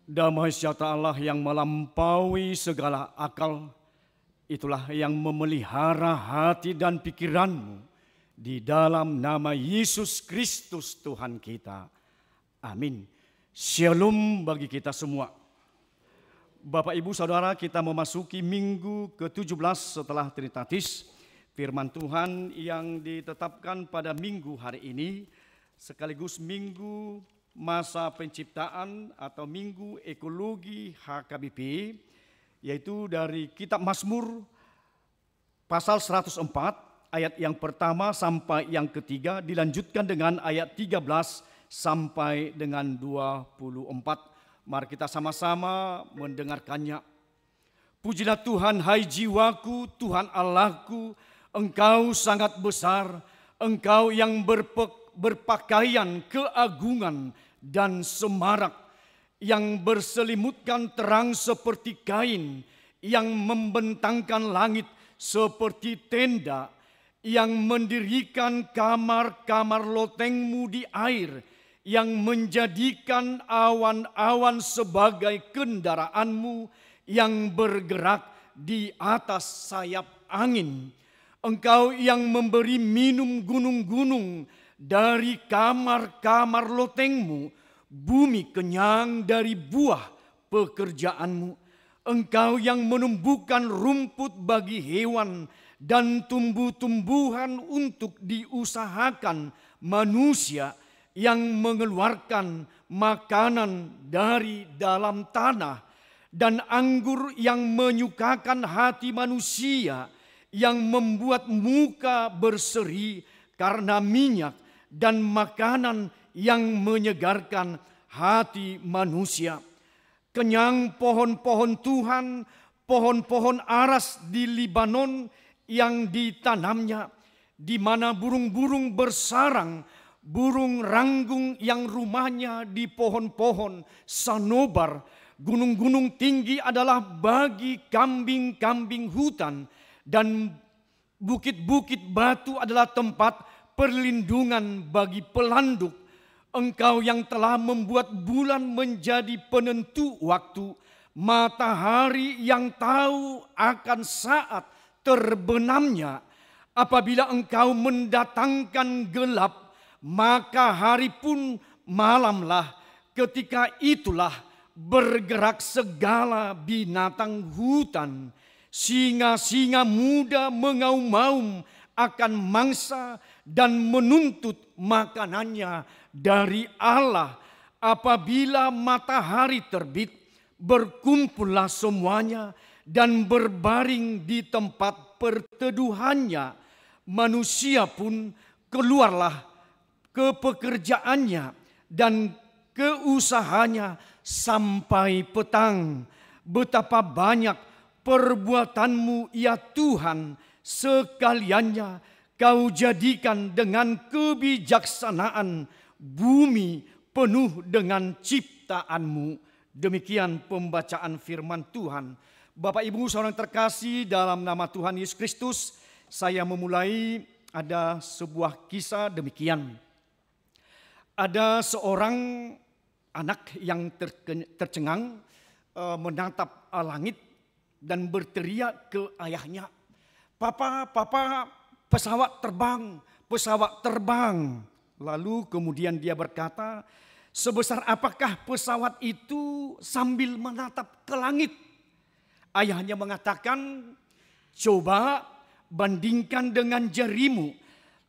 Damai sejahtera Allah yang melampaui segala akal, itulah yang memelihara hati dan pikiranmu di dalam nama Yesus Kristus Tuhan kita. Amin. Shalom bagi kita semua. Bapak, Ibu, Saudara, kita memasuki minggu ke-17 setelah Trinitatis. Firman Tuhan yang ditetapkan pada minggu hari ini sekaligus minggu masa penciptaan atau minggu ekologi HKBP, yaitu dari kitab Mazmur pasal 104 ayat yang pertama sampai yang ketiga, dilanjutkan dengan ayat 13 sampai dengan 24. Mari kita sama-sama mendengarkannya. Pujilah Tuhan, hai jiwaku, Tuhan Allahku, Engkau sangat besar, Engkau yang berpakaian keagungan dan semarak, yang berselimutkan terang seperti kain, yang membentangkan langit seperti tenda, yang mendirikan kamar-kamar lotengmu di air, yang menjadikan awan-awan sebagai kendaraanmu, yang bergerak di atas sayap angin. Engkau yang memberi minum gunung-gunung dari kamar-kamar lotengmu, bumi kenyang dari buah pekerjaanmu. Engkau yang menumbuhkan rumput bagi hewan dan tumbuh-tumbuhan untuk diusahakan manusia, yang mengeluarkan makanan dari dalam tanah, dan anggur yang menyukakan hati manusia, yang membuat muka berseri karena minyak, dan makanan yang menyegarkan hati manusia. Kenyang pohon-pohon Tuhan, pohon-pohon aras di Libanon yang ditanamnya, di mana burung-burung bersarang, burung ranggung yang rumahnya di pohon-pohon sanobar. Gunung-gunung tinggi adalah bagi kambing-kambing hutan, dan bukit-bukit batu adalah tempat perlindungan bagi pelanduk. Engkau yang telah membuat bulan menjadi penentu waktu, matahari yang tahu akan saat terbenamnya. Apabila Engkau mendatangkan gelap, maka hari pun malamlah. Ketika itulah bergerak segala binatang hutan. Singa-singa muda mengaum-ngaum akan mangsa dan menuntut makanannya dari Allah. Apabila matahari terbit, berkumpullah semuanya dan berbaring di tempat perteduhannya. Manusia pun keluarlah ke pekerjaannya dan ke usahanya sampai petang. Betapa banyak perbuatanmu ya Tuhan, sekaliannya Kau jadikan dengan kebijaksanaan, bumi penuh dengan ciptaanmu. Demikian pembacaan firman Tuhan. Bapak, Ibu, Saudara yang terkasih dalam nama Tuhan Yesus Kristus, saya memulai ada sebuah kisah demikian. Ada seorang anak yang tercengang menatap langit dan berteriak ke ayahnya, "Papa, papa, pesawat terbang, pesawat terbang." Lalu kemudian dia berkata, "Sebesar apakah pesawat itu?" sambil menatap ke langit. Ayahnya mengatakan, "Coba bandingkan dengan jarimu."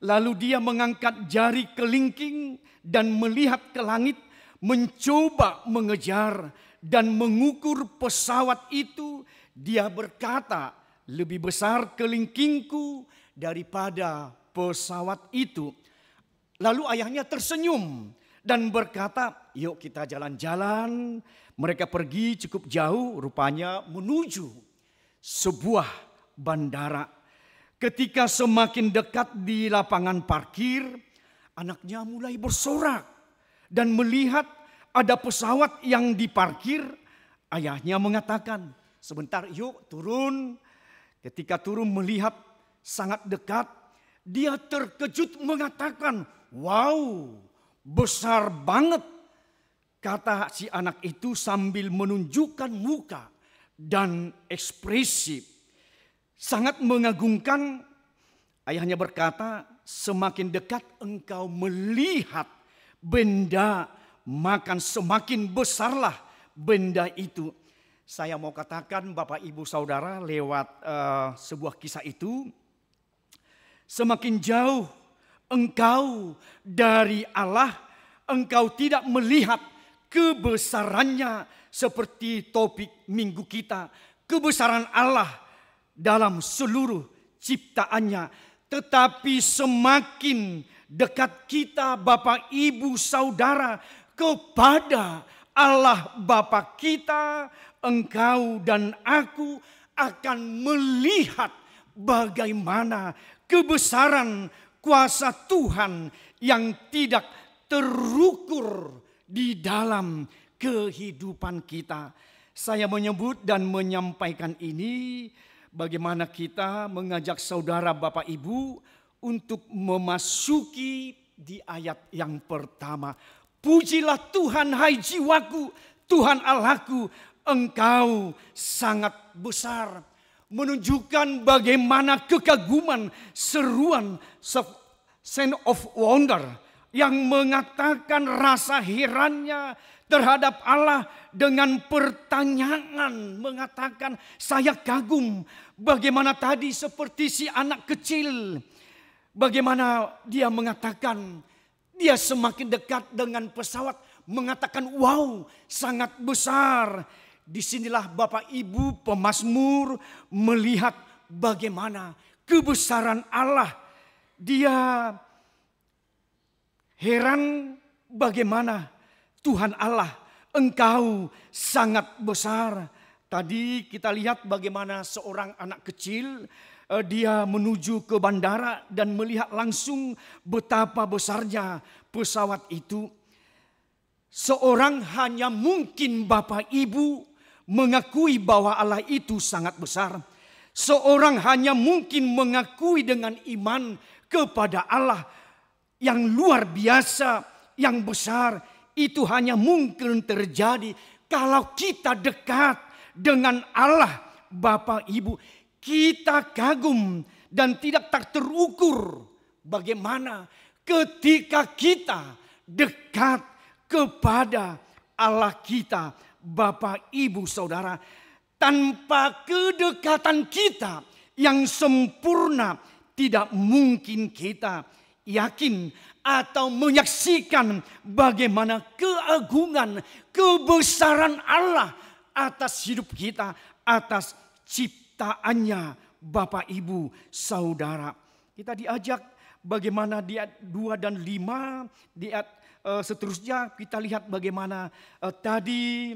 Lalu dia mengangkat jari kelingking dan melihat ke langit, mencoba mengejar dan mengukur pesawat itu. Dia berkata, "Lebih besar kelingkingku daripada pesawat itu." Lalu ayahnya tersenyum dan berkata, "Yuk kita jalan-jalan." Mereka pergi cukup jauh, rupanya menuju sebuah bandara. Ketika semakin dekat di lapangan parkir, anaknya mulai bersorak dan melihat ada pesawat yang diparkir. Ayahnya mengatakan, "Sebentar, yuk turun." Ketika turun melihat sangat dekat, dia terkejut mengatakan, "Wow, besar banget." kata si anak itu sambil menunjukkan muka dan ekspresi sangat mengagumkan. Ayahnya berkata, semakin dekat engkau melihat benda, maka semakin besarlah benda itu. Saya mau katakan Bapak Ibu Saudara lewat sebuah kisah itu, semakin jauh engkau dari Allah, engkau tidak melihat kebesarannya seperti topik minggu kita. Kebesaran Allah dalam seluruh ciptaannya. Tetapi semakin dekat kita Bapak Ibu Saudara kepada Allah Bapa kita, engkau dan aku akan melihat bagaimana kebesaran kuasa Tuhan yang tidak terukur di dalam kehidupan kita. Saya menyebut dan menyampaikan ini bagaimana kita mengajak saudara Bapak Ibu untuk memasuki di ayat yang pertama. Pujilah Tuhan hai jiwaku, Tuhan Allahku, engkau sangat besar. Menunjukkan bagaimana kekaguman, seruan, sense of wonder yang mengatakan rasa herannya terhadap Allah dengan pertanyaan, mengatakan saya kagum. Bagaimana tadi seperti si anak kecil, bagaimana dia mengatakan dia semakin dekat dengan pesawat, mengatakan wow sangat besar. Disinilah Bapak Ibu pemazmur melihat bagaimana kebesaran Allah. Dia heran bagaimana Tuhan Allah, engkau sangat besar. Tadi kita lihat bagaimana seorang anak kecil, dia menuju ke bandara dan melihat langsung betapa besarnya pesawat itu. Seorang hanya mungkin Bapak Ibu mengakui bahwa Allah itu sangat besar. Seorang hanya mungkin mengakui dengan iman kepada Allah yang luar biasa, yang besar. Itu hanya mungkin terjadi kalau kita dekat dengan Allah Bapak Ibu. Kita kagum dan tidak tak terukur bagaimana ketika kita dekat kepada Allah kita Bapak Ibu Saudara. Tanpa kedekatan kita yang sempurna tidak mungkin kita yakin atau menyaksikan bagaimana keagungan, kebesaran Allah atas hidup kita, atas ciptaannya Bapak Ibu Saudara. Kita diajak bagaimana di ayat 2 dan 5, di ayat seterusnya kita lihat bagaimana tadi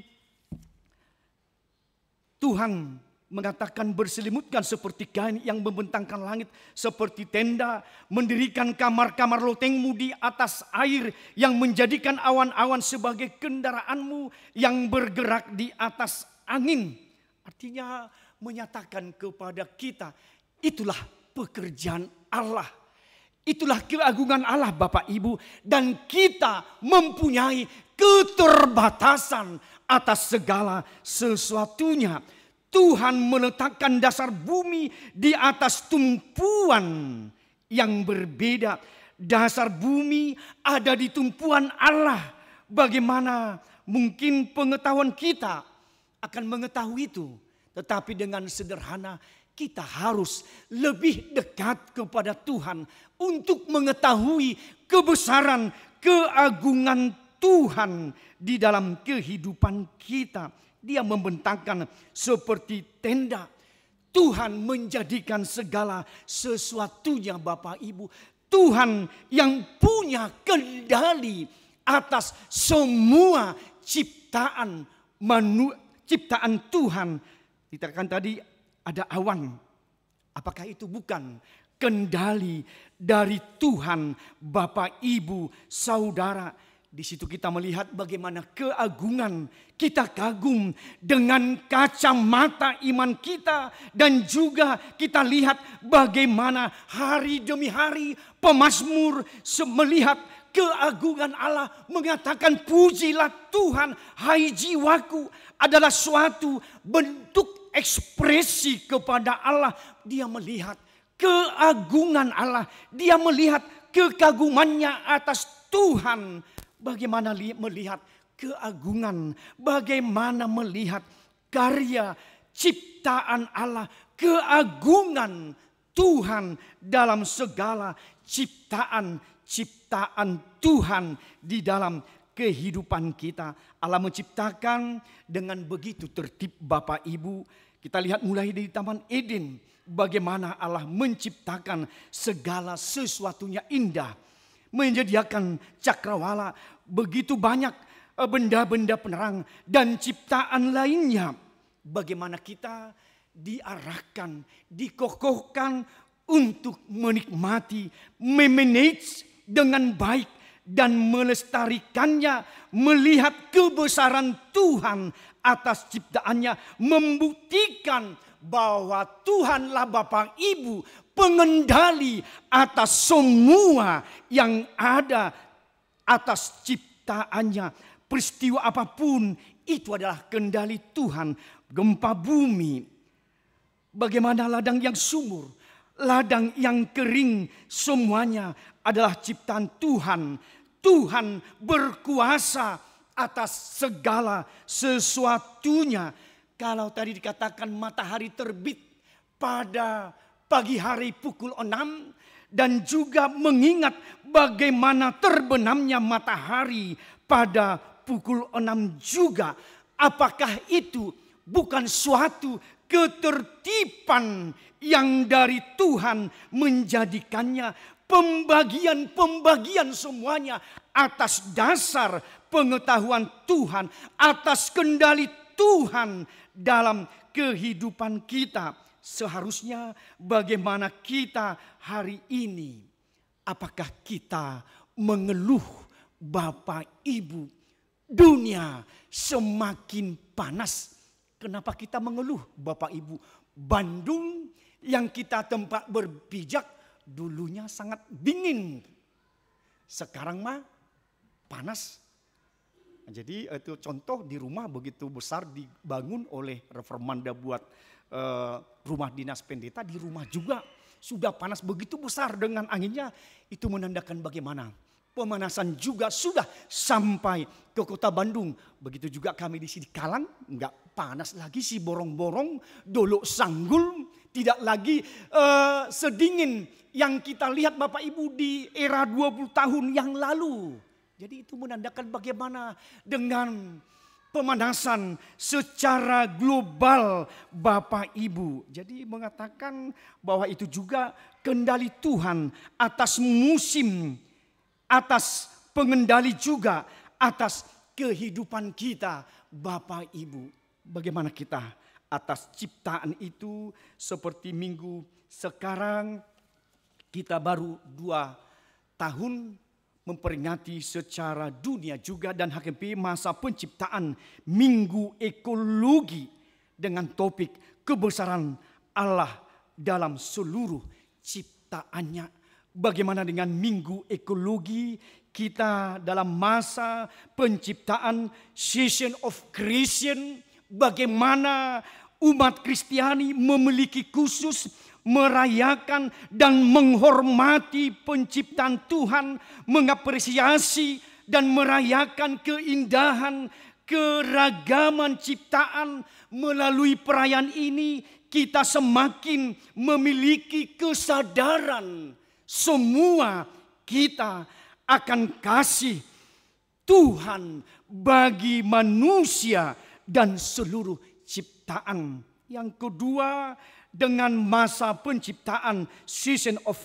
Tuhan mengatakan berselimutkan seperti kain yang membentangkan langit seperti tenda, mendirikan kamar-kamar lotengmu di atas air, yang menjadikan awan-awan sebagai kendaraanmu, yang bergerak di atas angin. Artinya menyatakan kepada kita, itulah pekerjaan Allah. Itulah keagungan Allah Bapak Ibu. Dan kita mempunyai keterbatasan atas segala sesuatunya. Tuhan meletakkan dasar bumi di atas tumpuan yang berbeda. Dasar bumi ada di tumpuan Allah. Bagaimana mungkin pengetahuan kita akan mengetahui itu. Tetapi dengan sederhana kita harus lebih dekat kepada Tuhan untuk mengetahui kebesaran, keagungan Tuhan di dalam kehidupan kita. Dia membentangkan seperti tenda. Tuhan menjadikan segala sesuatunya Bapak Ibu. Tuhan yang punya kendali atas semua ciptaan Tuhan. Dikatakan tadi ada awan. Apakah itu bukan kendali dari Tuhan Bapak Ibu Saudara? Di situ kita melihat bagaimana keagungan, kita kagum dengan kacamata iman kita. Dan juga kita lihat bagaimana hari demi hari pemazmur melihat keagungan Allah, mengatakan pujilah Tuhan, hai jiwaku, adalah suatu bentuk ekspresi kepada Allah. Dia melihat keagungan Allah, dia melihat kekagumannya atas Tuhan. Bagaimana melihat keagungan, bagaimana melihat karya ciptaan Allah, keagungan Tuhan dalam segala ciptaan Tuhan di dalam kehidupan kita. Allah menciptakan dengan begitu tertib Bapak Ibu. Kita lihat mulai dari Taman Eden, bagaimana Allah menciptakan segala sesuatunya indah. Menyediakan cakrawala, begitu banyak benda-benda penerang dan ciptaan lainnya. Bagaimana kita diarahkan, dikokohkan untuk menikmati, memanage dengan baik dan melestarikannya, melihat kebesaran Tuhan atas ciptaannya, membuktikan bahwa Tuhanlah Bapa Ibu pengendali atas semua yang ada, atas ciptaannya. Peristiwa apapun itu adalah kendali Tuhan. Gempa bumi, bagaimana ladang yang sumur, ladang yang kering, semuanya adalah ciptaan Tuhan. Tuhan berkuasa atas segala sesuatunya. Kalau tadi dikatakan matahari terbit pada pagi hari pukul 6 dan juga mengingat bagaimana terbenamnya matahari pada pukul 6 juga. Apakah itu bukan suatu ketertiban yang dari Tuhan menjadikannya pembagian semuanya atas dasar pengetahuan Tuhan, atas kendali Tuhan dalam kehidupan kita. Seharusnya bagaimana kita hari ini? Apakah kita mengeluh, Bapak Ibu, dunia semakin panas? Kenapa kita mengeluh, Bapak Ibu? Bandung yang kita tempat berpijak dulunya sangat dingin. Sekarang mah panas. Jadi itu contoh di rumah begitu besar dibangun oleh Reformanda buat rumah dinas pendeta, di rumah juga sudah panas begitu besar dengan anginnya. Itu menandakan bagaimana pemanasan juga sudah sampai ke kota Bandung. Begitu juga kami di sini Kalang, enggak panas lagi si borong-borong, Dolok Sanggul, tidak lagi sedingin yang kita lihat Bapak Ibu di era 20 tahun yang lalu. Jadi itu menandakan bagaimana dengan pemanasan secara global Bapak Ibu. Jadi mengatakan bahwa itu juga kendali Tuhan atas musim, atas pengendali juga atas kehidupan kita Bapak Ibu. Bagaimana kita atas ciptaan itu, seperti minggu sekarang kita baru 2 tahun memperingati secara dunia juga dan HKP masa penciptaan Minggu Ekologi dengan topik kebesaran Allah dalam seluruh ciptaannya. Bagaimana dengan Minggu Ekologi kita dalam masa penciptaan Season of Creation, bagaimana umat Kristiani memiliki khusus merayakan dan menghormati penciptaan Tuhan, mengapresiasi dan merayakan keindahan, keragaman ciptaan. Melalui perayaan ini kita semakin memiliki kesadaran semua kita akan kasih Tuhan bagi manusia dan seluruh ciptaan. Yang kedua, dengan masa penciptaan Season of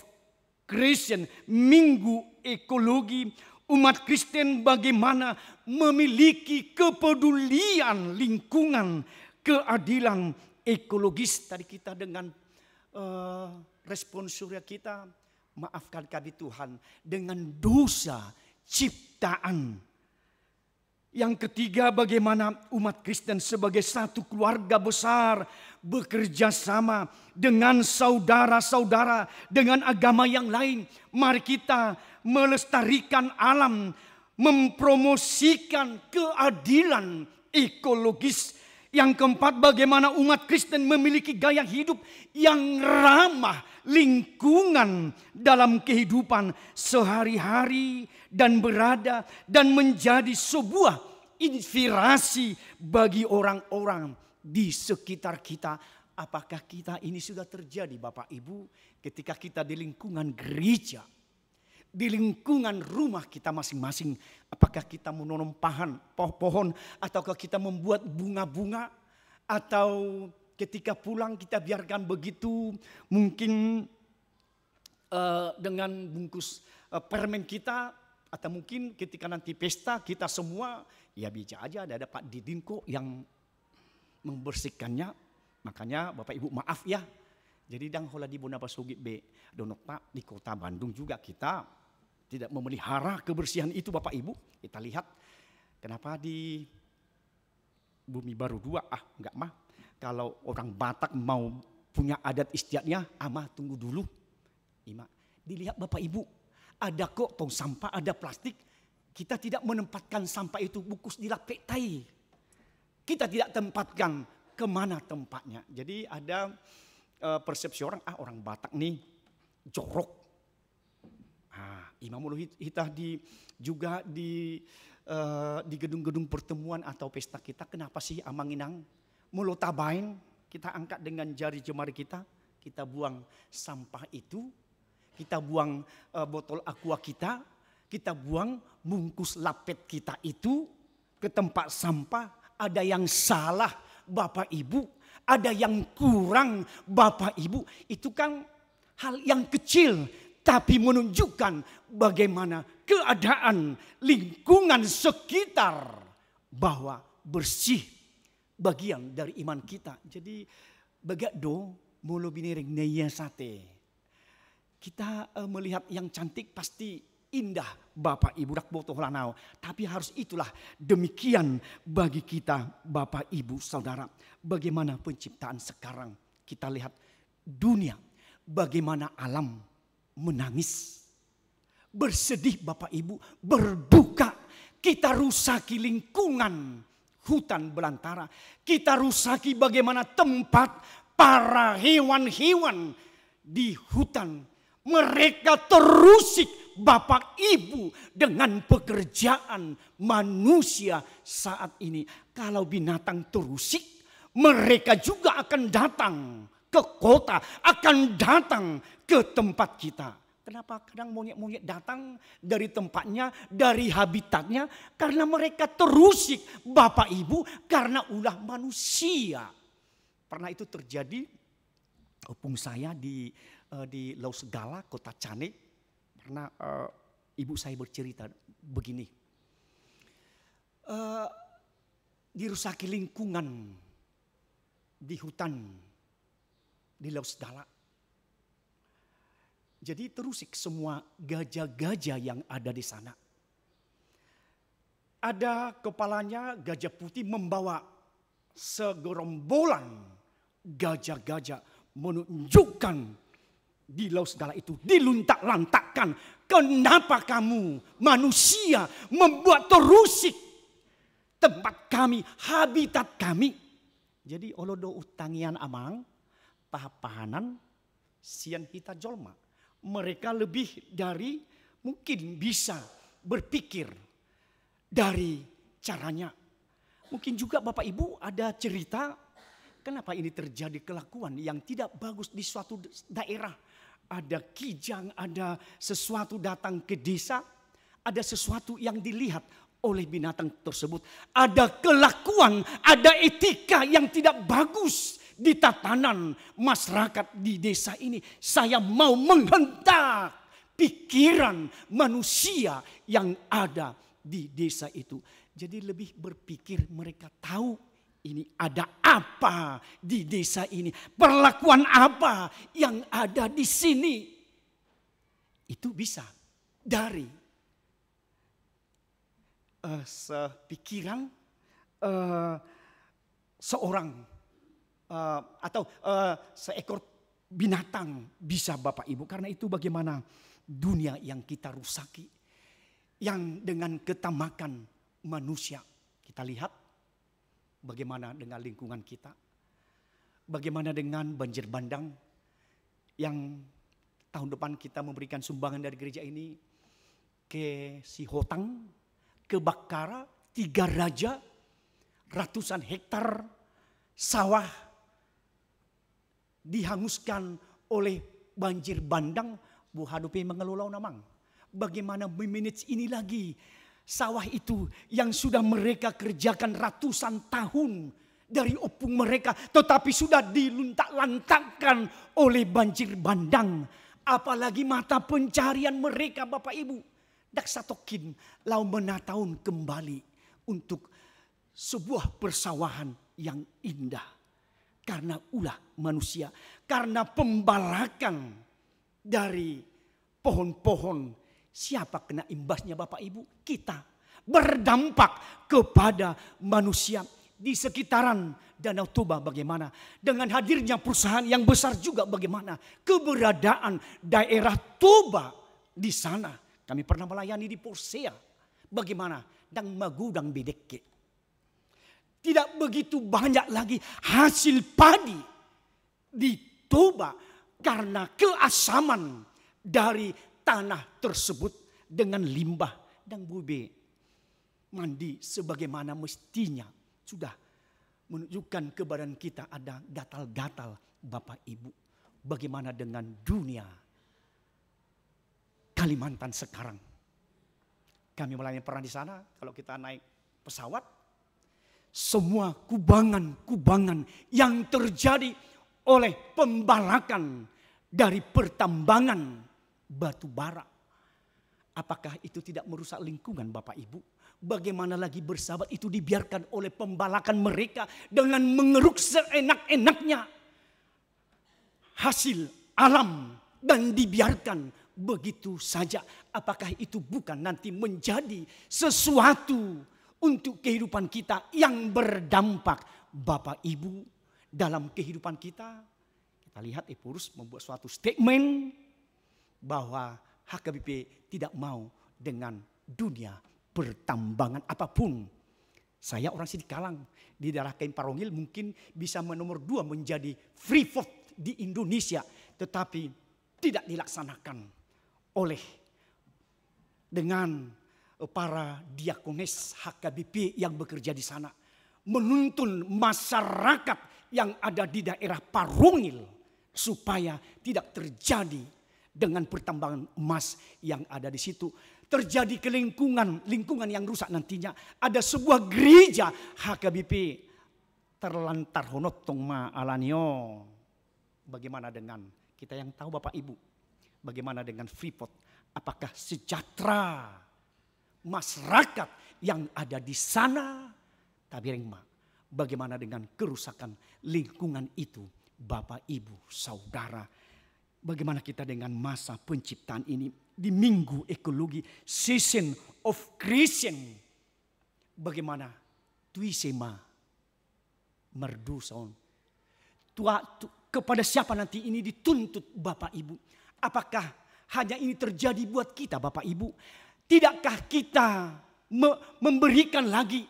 Creation, Minggu Ekologi, umat Kristen bagaimana memiliki kepedulian lingkungan, keadilan ekologis. Tadi kita dengan respon surya kita, maafkan kami Tuhan dengan dosa ciptaan Yang ketiga, bagaimana umat Kristen sebagai satu keluarga besar bekerja sama dengan saudara-saudara, dengan agama yang lain. Mari kita melestarikan alam, mempromosikan keadilan ekologis. Yang keempat, bagaimana umat Kristen memiliki gaya hidup yang ramah lingkungan dalam kehidupan sehari-hari dan berada dan menjadi sebuah inspirasi bagi orang-orang di sekitar kita. Apakah kita ini sudah terjadi Bapak Ibu ketika kita di lingkungan gereja, di lingkungan rumah kita masing-masing? Apakah kita menanam pohon ataukah kita membuat bunga-bunga, atau ketika pulang kita biarkan begitu mungkin dengan bungkus permen kita, atau mungkin ketika nanti pesta kita semua ya bisa aja ada Pak Didin kok yang membersihkannya. Makanya Bapak Ibu maaf ya. Jadi dang hola di Bona Pasugi B donok Pak di kota Bandung juga kita tidak memelihara kebersihan itu Bapak Ibu. Kita lihat kenapa di Bumi Baru 2 enggak mah. Kalau orang Batak mau punya adat istiadatnya, mah tunggu dulu. Dilihat Bapak Ibu, ada kok tong sampah, ada plastik. Kita tidak menempatkan sampah itu bukus di lapek tai. Kita tidak tempatkan kemana tempatnya. Jadi ada persepsi orang, orang Batak nih jorok. Imam Ulu Hitah juga di gedung-gedung pertemuan atau pesta kita, kenapa sih amanginang mulut tabain, kita angkat dengan jari jemari kita buang sampah itu, kita buang botol aqua kita buang bungkus lapet kita itu ke tempat sampah. Ada yang salah Bapak Ibu, ada yang kurang Bapak Ibu. Itu kan hal yang kecil, tapi menunjukkan bagaimana keadaan lingkungan sekitar bahwa bersih, bagian dari iman kita. Jadi bagado mulu biniring neya sate. Kita melihat yang cantik pasti indah Bapak Ibu dak botoh lanau. Tapi harus itulah demikian bagi kita Bapak Ibu Saudara. Bagaimana penciptaan sekarang kita lihat dunia, bagaimana alam menangis, bersedih Bapak Ibu, berduka. Kita rusaki lingkungan hutan belantara. Kita rusaki bagaimana tempat para hewan-hewan di hutan. Mereka terusik Bapak Ibu dengan pekerjaan manusia saat ini. Kalau binatang terusik, mereka juga akan datang ke kota, akan datang ke tempat kita. Kenapa kadang monyet-monyet datang dari tempatnya, dari habitatnya? Karena mereka terusik Bapak Ibu karena ulah manusia. Pernah itu terjadi, opung saya di Lau Segala, Kota Cane. Karena ibu saya bercerita begini. Dirusaki lingkungan di hutan di Lau Segala. Jadi terusik semua gajah-gajah yang ada di sana. Ada kepalanya gajah putih membawa segerombolan gajah-gajah menunjukkan di Lau Segala itu diluntak-lantakkan. Kenapa kamu manusia membuat terusik tempat kami, habitat kami? Jadi olodo utangian amang, pahapahanan, sian hita jolma. Mereka lebih dari mungkin bisa berpikir dari caranya. Mungkin juga Bapak Ibu ada cerita kenapa ini terjadi kelakuan yang tidak bagus di suatu daerah. Ada kijang, ada sesuatu datang ke desa, ada sesuatu yang dilihat oleh binatang tersebut. Ada kelakuan, ada etika yang tidak bagus di tatanan masyarakat di desa ini. Saya mau menghentak pikiran manusia yang ada di desa itu. Jadi lebih berpikir mereka tahu ini ada apa di desa ini. Perlakuan apa yang ada di sini. Itu bisa dari sepikiran seorang atau seekor binatang bisa Bapak Ibu. Karena itu bagaimana dunia yang kita rusaki, yang dengan ketamakan manusia. Kita lihat bagaimana dengan lingkungan kita, bagaimana dengan banjir bandang yang tahun depan kita memberikan sumbangan dari gereja ini ke Sihotang, ke Bakara, 3 Raja, ratusan hektar sawah dihanguskan oleh banjir bandang. Bu Hadupi mengelola namang. Bagaimana memanage ini lagi? Sawah itu yang sudah mereka kerjakan ratusan tahun dari opung mereka, tetapi sudah diluntak-lantakkan oleh banjir bandang. Apalagi mata pencarian mereka Bapak Ibu. Dak satokin lau menatahun kembali untuk sebuah persawahan yang indah. Karena ulah manusia, karena pembalakan dari pohon-pohon, siapa kena imbasnya Bapak Ibu? Kita. Berdampak kepada manusia di sekitaran Danau Toba bagaimana. Dengan hadirnya perusahaan yang besar juga bagaimana. Keberadaan daerah Toba di sana. Kami pernah melayani di Porsea. Bagaimana? Dan Magudang Bedeke. Tidak begitu banyak lagi hasil padi di Toba karena keasaman dari tanah tersebut dengan limbah dan bube mandi sebagaimana mestinya sudah menunjukkan ke badan kita ada gatal-gatal Bapak Ibu. Bagaimana dengan dunia Kalimantan sekarang? Kami melayani pernah di sana, kalau kita naik pesawat, semua kubangan-kubangan yang terjadi oleh pembalakan dari pertambangan batu bara. Apakah itu tidak merusak lingkungan Bapak Ibu? Bagaimana lagi bersahabat itu dibiarkan oleh pembalakan mereka dengan mengeruk seenak-enaknya hasil alam dan dibiarkan begitu saja. Apakah itu bukan nanti menjadi sesuatu untuk kehidupan kita yang berdampak Bapak Ibu dalam kehidupan kita? Kita lihat Epurus membuat suatu statement bahwa HKBP tidak mau dengan dunia pertambangan apapun. Saya orang Sidikalang di daerah Kaim Parongil mungkin bisa nomor 2 menjadi freeport di Indonesia, tetapi tidak dilaksanakan oleh dengan para diakones HKBP yang bekerja di sana, menuntun masyarakat yang ada di daerah Parongil supaya tidak terjadi dengan pertambangan emas yang ada di situ. Terjadi ke lingkungan yang rusak nantinya. Ada sebuah gereja HKBP terlantar honotong ma alanio. Bagaimana dengan kita yang tahu Bapak Ibu? Bagaimana dengan Freeport? Apakah sejahtera masyarakat yang ada di sana? Tabirengma, bagaimana dengan kerusakan lingkungan itu Bapak Ibu Saudara? Bagaimana kita dengan masa penciptaan ini di Minggu Ekologi Season of Creation? Bagaimana tuisema merduson kepada siapa nanti ini dituntut Bapak Ibu? Apakah hanya ini terjadi buat kita Bapak Ibu? Tidakkah kita memberikan lagi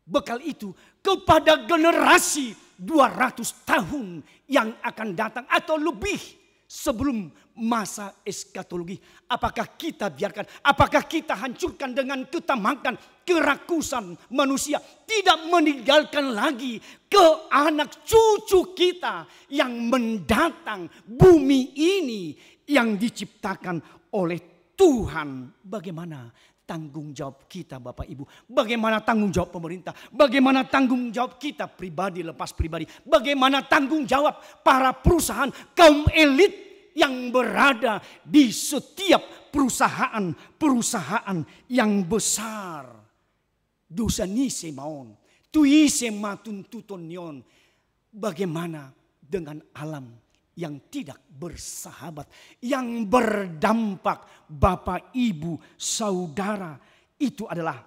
bekal itu kepada generasi 200 tahun yang akan datang atau lebih sebelum masa eskatologi? Apakah kita biarkan, apakah kita hancurkan dengan ketamakan, kerakusan manusia, tidak meninggalkan lagi ke anak cucu kita yang mendatang bumi ini yang diciptakan oleh Tuhan? Bagaimana tanggung jawab kita Bapak Ibu? Bagaimana tanggung jawab pemerintah? Bagaimana tanggung jawab kita pribadi lepas pribadi? Bagaimana tanggung jawab para perusahaan kaum elit yang berada di setiap perusahaan yang besar? Dosa ni semaon, tuise matun tutonion. Bagaimana dengan alam yang tidak bersahabat, yang berdampak Bapak Ibu Saudara? Itu adalah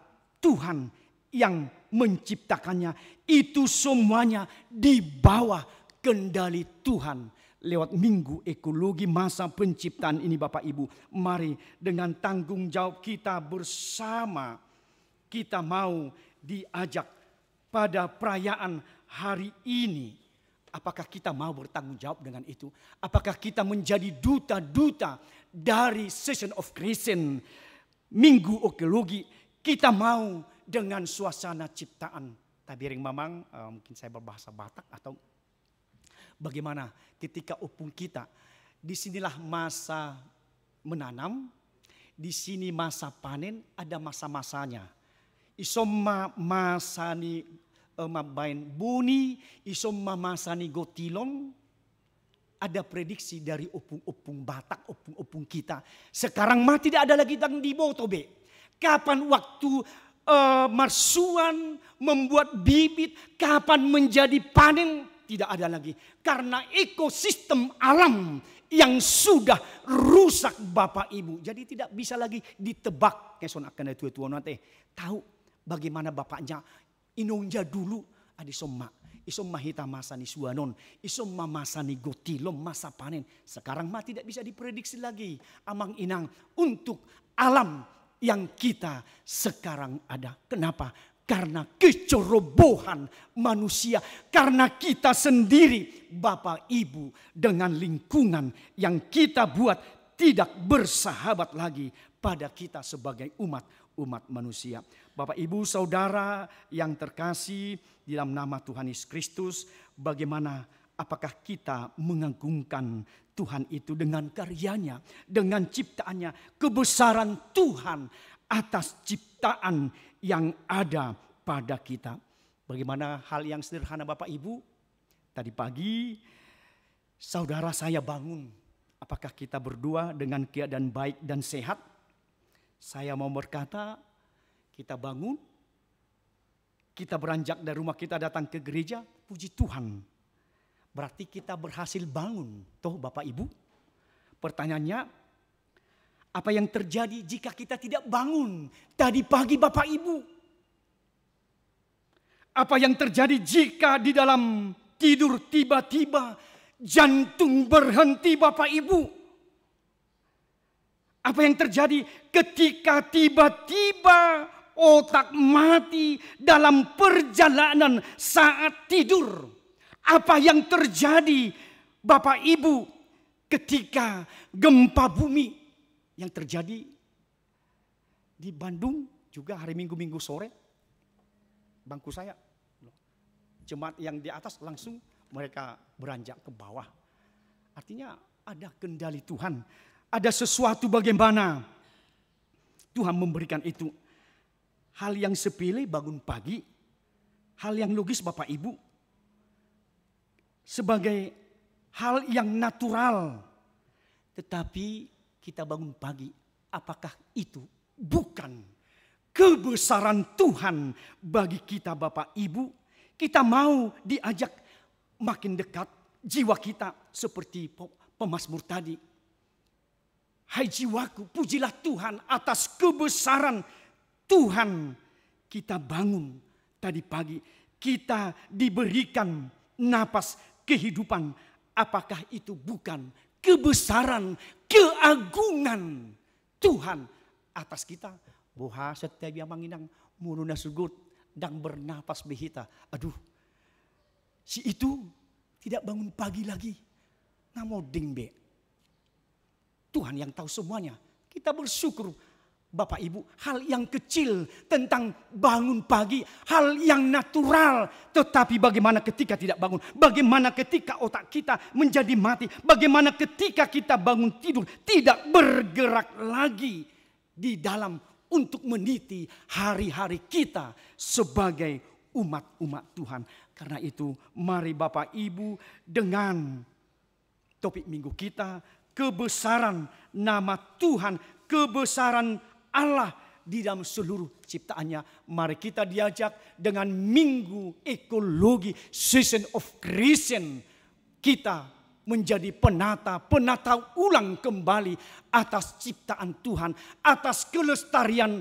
Tuhan yang menciptakannya. Itu semuanya di bawah kendali Tuhan. Lewat minggu ekologi masa penciptaan ini Bapak Ibu, mari dengan tanggung jawab kita bersama, kita mau diajak pada perayaan hari ini. Apakah kita mau bertanggung jawab dengan itu? Apakah kita menjadi duta-duta dari Season of Creation, minggu ekologi? Kita mau dengan suasana ciptaan. Tabiring mamang, mungkin saya berbahasa Batak atau bagaimana ketika opung kita. Disinilah masa menanam, di sini masa panen, ada masa-masanya. Isomma masani mabain buni, isomma masani gotilong. Ada prediksi dari opung-opung Batak, opung-opung kita. Sekarang mah tidak ada lagi yang dibotobe. Kapan waktu marsuan membuat bibit, kapan menjadi panen, tidak ada lagi. Karena ekosistem alam yang sudah rusak Bapak Ibu. Jadi tidak bisa lagi ditebak. Keson akan tua-tua nanti tahu bagaimana bapaknya inongja dulu adi somma. Isomma hita masa ni suanon, isomma masa ni gotilom, masa panen. Sekarang mah tidak bisa diprediksi lagi amang inang untuk alam yang kita sekarang ada. Kenapa? Karena kecerobohan manusia. Karena kita sendiri Bapak Ibu dengan lingkungan yang kita buat tidak bersahabat lagi pada kita sebagai umat manusia. Bapak Ibu Saudara yang terkasih di dalam nama Tuhan Yesus Kristus, bagaimana apakah kita mengagungkan Tuhan itu dengan karyanya, dengan ciptaannya, kebesaran Tuhan atas ciptaan yang ada pada kita. Bagaimana hal yang sederhana Bapak Ibu? Tadi pagi saudara saya bangun. Apakah kita berdua dengan keadaan baik dan sehat? Saya mau berkata, kita bangun, kita beranjak dari rumah kita datang ke gereja, puji Tuhan. Berarti kita berhasil bangun, toh Bapak Ibu? Pertanyaannya, apa yang terjadi jika kita tidak bangun tadi pagi Bapak Ibu? Apa yang terjadi jika di dalam tidur tiba-tiba jantung berhenti Bapak Ibu? Apa yang terjadi ketika tiba-tiba otak mati dalam perjalanan saat tidur? Apa yang terjadi Bapak Ibu ketika gempa bumi yang terjadi di Bandung juga hari Minggu sore? Bangku saya, jemaat yang di atas langsung mereka beranjak ke bawah. Artinya ada kendali Tuhan. Ada sesuatu bagaimana Tuhan memberikan itu. Hal yang sepele bangun pagi. Hal yang logis Bapak Ibu. Sebagai hal yang natural. Tetapi kita bangun pagi. Apakah itu bukan kebesaran Tuhan bagi kita Bapak Ibu? Kita mau diajak makin dekat jiwa kita seperti pemazmur tadi. Hai jiwaku, pujilah Tuhan atas kebesaran Tuhan. Kita bangun tadi pagi, kita diberikan napas kehidupan. Apakah itu bukan kebesaran, keagungan Tuhan atas kita? Boha setiap yang manginang muruna sugut dan bernapas behita. Aduh, si itu tidak bangun pagi lagi. Namoding be. Tuhan yang tahu semuanya. Kita bersyukur Bapak Ibu. Hal yang kecil tentang bangun pagi. Hal yang natural. Tetapi bagaimana ketika tidak bangun. Bagaimana ketika otak kita menjadi mati. Bagaimana ketika kita bangun tidur. Tidak bergerak lagi di dalam untuk meniti hari-hari kita sebagai umat-umat Tuhan. Karena itu mari Bapak Ibu dengan topik minggu kita, kebesaran nama Tuhan, kebesaran Allah di dalam seluruh ciptaannya. Mari kita diajak dengan minggu ekologi, Season of Creation. Kita menjadi penata ulang kembali atas ciptaan Tuhan, atas kelestarian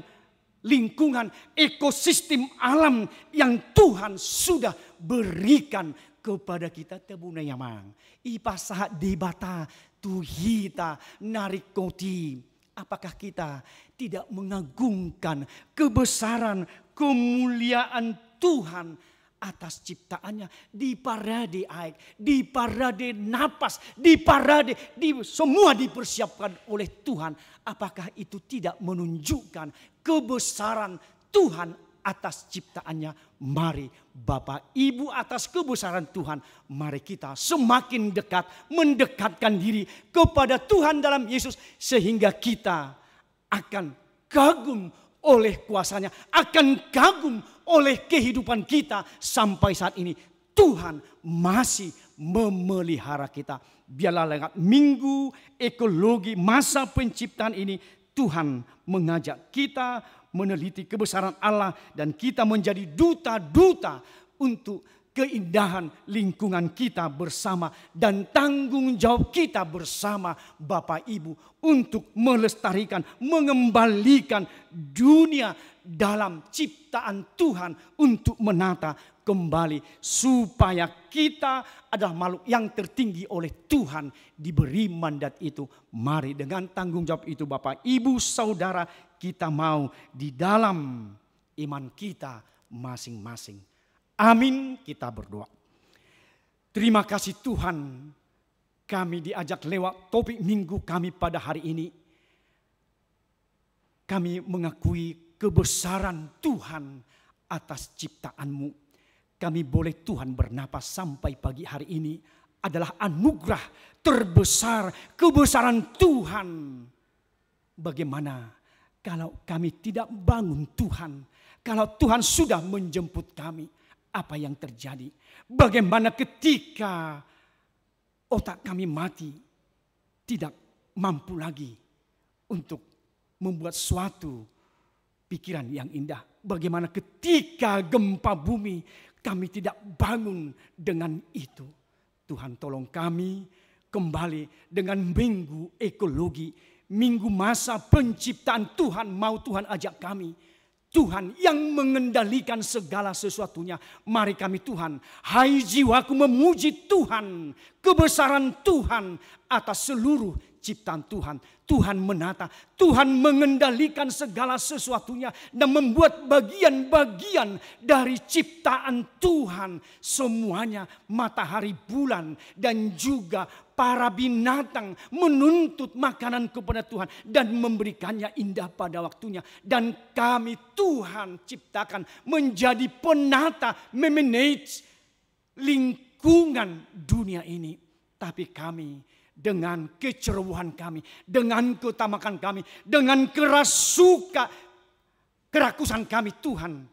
lingkungan, ekosistem alam yang Tuhan sudah berikan kepada kita. Tebuna yamang, ipasa debata tuhita narikoti. Apakah kita tidak mengagungkan kebesaran, kemuliaan Tuhan atas ciptaannya, di parade air, di parade napas, di parade, semua dipersiapkan oleh Tuhan. Apakah itu tidak menunjukkan kebesaran Tuhan atas ciptaannya? Mari Bapak Ibu, atas kebesaran Tuhan, mari kita semakin dekat, mendekatkan diri kepada Tuhan dalam Yesus, sehingga kita akan kagum oleh kuasanya, akan kagum oleh kehidupan kita. Sampai saat ini Tuhan masih memelihara kita. Biarlah lewat minggu ekologi masa penciptaan ini, Tuhan mengajak kita meneliti kebesaran Allah, dan kita menjadi duta-duta untuk keindahan lingkungan kita bersama, dan tanggung jawab kita bersama Bapak Ibu untuk melestarikan, mengembalikan dunia dalam ciptaan Tuhan, untuk menata kembali supaya kita adalah makhluk yang tertinggi oleh Tuhan, diberi mandat itu. Mari dengan tanggung jawab itu Bapak Ibu Saudara, kita mau di dalam iman kita masing-masing. Amin, kita berdoa. Terima kasih Tuhan, kami diajak lewat topik minggu kami pada hari ini. Kami mengakui kebesaran Tuhan atas ciptaan-Mu. Kami boleh Tuhan bernapas sampai pagi hari ini adalah anugerah terbesar, kebesaran Tuhan. Bagaimana kalau kami tidak bangun Tuhan? Kalau Tuhan sudah menjemput kami, apa yang terjadi? Bagaimana ketika otak kami mati, tidak mampu lagi untuk membuat suatu pikiran yang indah? Bagaimana ketika gempa bumi, kami tidak bangun dengan itu? Tuhan tolong kami kembali dengan minggu ekologi, minggu masa penciptaan Tuhan. Mau Tuhan ajak kami, Tuhan yang mengendalikan segala sesuatunya. Mari kami Tuhan, hai jiwaku memuji Tuhan, kebesaran Tuhan atas seluruh ciptaan Tuhan. Tuhan menata, Tuhan mengendalikan segala sesuatunya dan membuat bagian-bagian dari ciptaan Tuhan. Semuanya, matahari, bulan, dan juga para binatang menuntut makanan kepada Tuhan dan memberikannya indah pada waktunya. Dan kami Tuhan ciptakan menjadi penata, memanage lingkungan dunia ini. Tapi kami dengan kecerobohan kami, dengan keutamakan kami, dengan kerakusan kami Tuhan,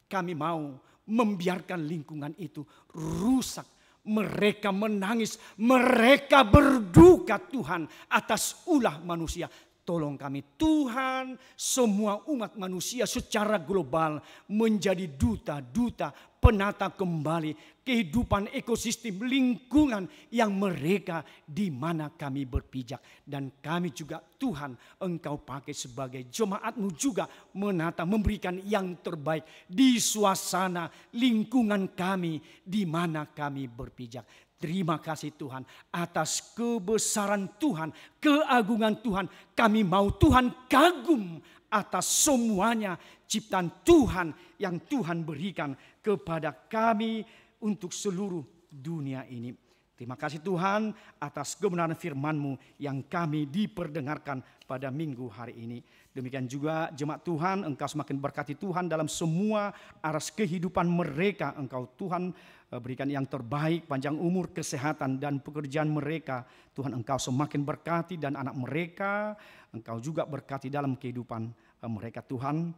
kami mau membiarkan lingkungan itu rusak. Mereka menangis, mereka berduka Tuhan atas ulah manusia. Tolong kami Tuhan, semua umat manusia secara global menjadi duta-duta penata kembali kehidupan ekosistem lingkungan yang mereka di mana kami berpijak. Dan kami juga Tuhan, Engkau pakai sebagai jemaat-Mu juga menata, memberikan yang terbaik di suasana lingkungan kami di mana kami berpijak. Terima kasih Tuhan atas kebesaran Tuhan, keagungan Tuhan. Kami mau Tuhan kagum atas semuanya ciptaan Tuhan yang Tuhan berikan kepada kami untuk seluruh dunia ini. Terima kasih Tuhan atas kebenaran firman-Mu yang kami diperdengarkan pada minggu hari ini. Demikian juga jemaat Tuhan, Engkau semakin berkati Tuhan dalam semua aras kehidupan mereka. Engkau Tuhan berikan yang terbaik, panjang umur, kesehatan, dan pekerjaan mereka. Tuhan Engkau semakin berkati dan anak mereka, Engkau juga berkati dalam kehidupan mereka Tuhan.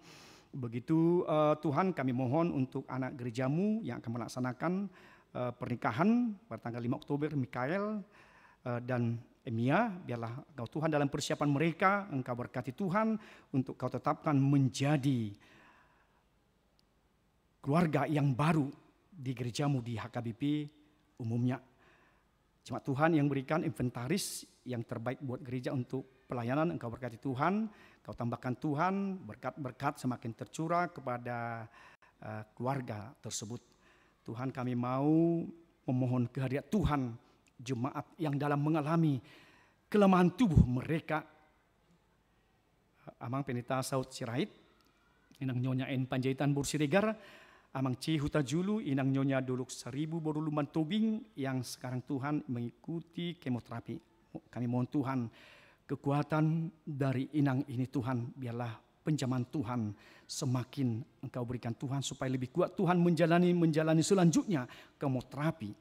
Begitu Tuhan kami mohon untuk anak gereja-Mu yang akan melaksanakan pernikahan pada tanggal 5 Oktober, Mikael dan Emia. Biarlah Engkau Tuhan dalam persiapan mereka, Engkau berkati Tuhan untuk Kau tetapkan menjadi keluarga yang baru di gereja-Mu di HKBP umumnya. Jemaat Tuhan yang berikan inventaris yang terbaik buat gereja untuk pelayanan Engkau berkati Tuhan, Engkau tambahkan Tuhan, berkat-berkat semakin tercurah kepada keluarga tersebut. Tuhan, kami mau memohon kehadirat Tuhan, jemaat yang dalam mengalami kelemahan tubuh mereka. Amang Pendeta Saud Sirait, Inang Nyonya En Panjaitan Bursiregar, Amang Ci Huta Julu, Inang Nyonya Duluk 1000 Boruluman Tobing yang sekarang Tuhan mengikuti kemoterapi. Kami mohon Tuhan, kekuatan dari Inang ini Tuhan, biarlah penjaman Tuhan semakin Engkau berikan Tuhan supaya lebih kuat Tuhan menjalani selanjutnya kemoterapi.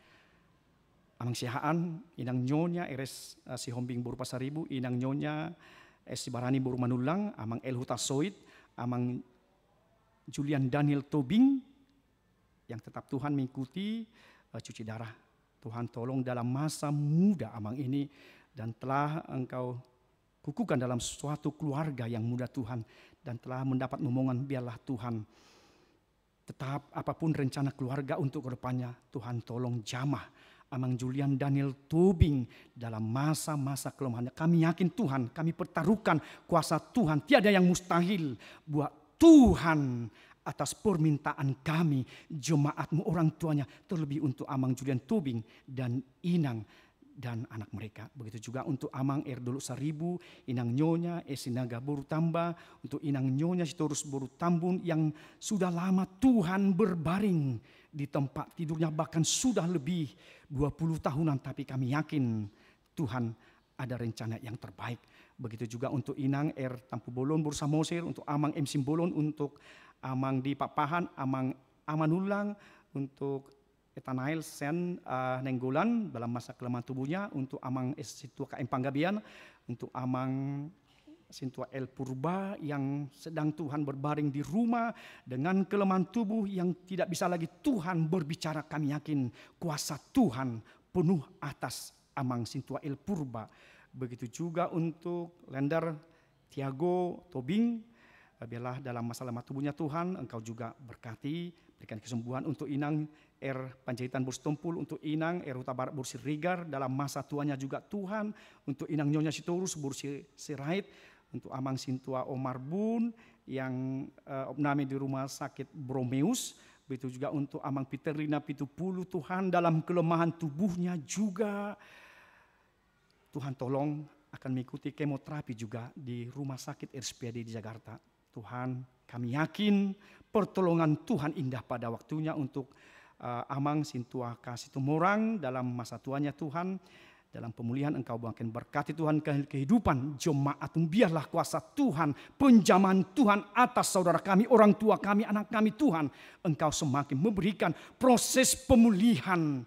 Amang Sihaan, Inang Nyonya Eres Sihombing Boru Pasaribu, Inang Nyonya Sibarani Boru Manulang, Amang El Huta Soit, Amang Julian Daniel Tobing yang tetap Tuhan mengikuti cuci darah. Tuhan tolong dalam masa muda Amang ini, dan telah Engkau kukuhkan dalam suatu keluarga yang muda Tuhan, dan telah mendapat momongan, biarlah Tuhan tetap apapun rencana keluarga untuk kedepannya, Tuhan tolong jamah Amang Julian Daniel Tobing dalam masa-masa kelemahannya. Kami yakin Tuhan, kami pertaruhkan kuasa Tuhan, tiada yang mustahil buat Tuhan atas permintaan kami, jemaatmu, orang tuanya, terlebih untuk Amang Julian Tobing dan Inang dan anak mereka. Begitu juga untuk Amang Erdoluk 1000, Inang Nyonya Esinaga Boru Tamba, untuk Inang Nyonya Sitorus Boru Tambun yang sudah lama Tuhan berbaring di tempat tidurnya, bahkan sudah lebih 20 tahunan, tapi kami yakin Tuhan ada rencana yang terbaik. Begitu juga untuk Inang Tampu Bolon Boru Samosir, untuk Amang M Simbolon, untuk Amang di Papahan, Amang Amanulang, untuk Etanail Sen Nenggolan dalam masa kelemahan tubuhnya, untuk Amang Situa KM Panggabian, untuk Amang Sintua El Purba yang sedang Tuhan berbaring di rumah dengan kelemahan tubuh yang tidak bisa lagi Tuhan berbicara. Kami yakin kuasa Tuhan penuh atas Amang Sintua El Purba. Begitu juga untuk Lender Tiago Tobing, biarlah dalam masalah tubuhnya Tuhan Engkau juga berkati, berikan kesembuhan untuk Inang Panjaitan Burstompul, untuk Inang Huta Barat Bursiregar dalam masa tuanya juga Tuhan, untuk Inang Nyonya Sitorus Bursirait, untuk Amang Sintua Omar Bun yang opname di rumah sakit Bromeus, begitu juga untuk Amang Peterlina Pitupulu Tuhan dalam kelemahan tubuhnya juga. Tuhan tolong akan mengikuti kemoterapi juga di rumah sakit RSPAD di Jakarta. Tuhan, kami yakin pertolongan Tuhan indah pada waktunya untuk Amang Sintua Kasih Tumorang dalam masa tuanya Tuhan. Dalam pemulihan Engkau makin berkati Tuhan kehidupan jemaat. Biarlah kuasa Tuhan, penjaman Tuhan atas saudara kami, orang tua kami, anak kami Tuhan. Engkau semakin memberikan proses pemulihan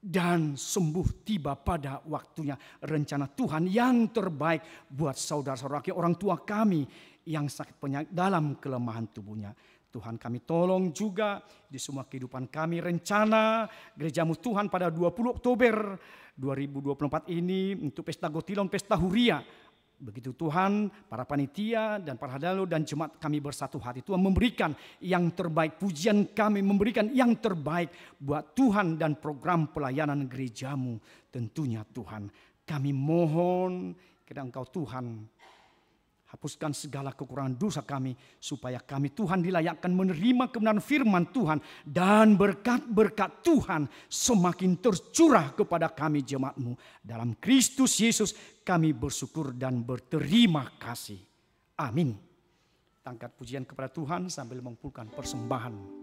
dan sembuh tiba pada waktunya. Rencana Tuhan yang terbaik buat saudara-saudara orang tua kami yang sakit penyakit dalam kelemahan tubuhnya. Tuhan, kami tolong juga di semua kehidupan kami rencana gerejamu Tuhan pada 20 Oktober 2024 ini untuk pesta Gotilon, pesta Huria. Begitu Tuhan, para panitia dan para hadalu dan jemaat kami bersatu hati. Tuhan memberikan yang terbaik, pujian kami memberikan yang terbaik buat Tuhan dan program pelayanan gerejamu. Tentunya Tuhan, kami mohon kepada Engkau Tuhan, hapuskan segala kekurangan dosa kami, supaya kami Tuhan dilayakkan menerima kebenaran firman Tuhan, dan berkat-berkat Tuhan semakin tercurah kepada kami jemaat-Mu. Dalam Kristus Yesus kami bersyukur dan berterima kasih. Amin. Angkat pujian kepada Tuhan sambil mengumpulkan persembahan.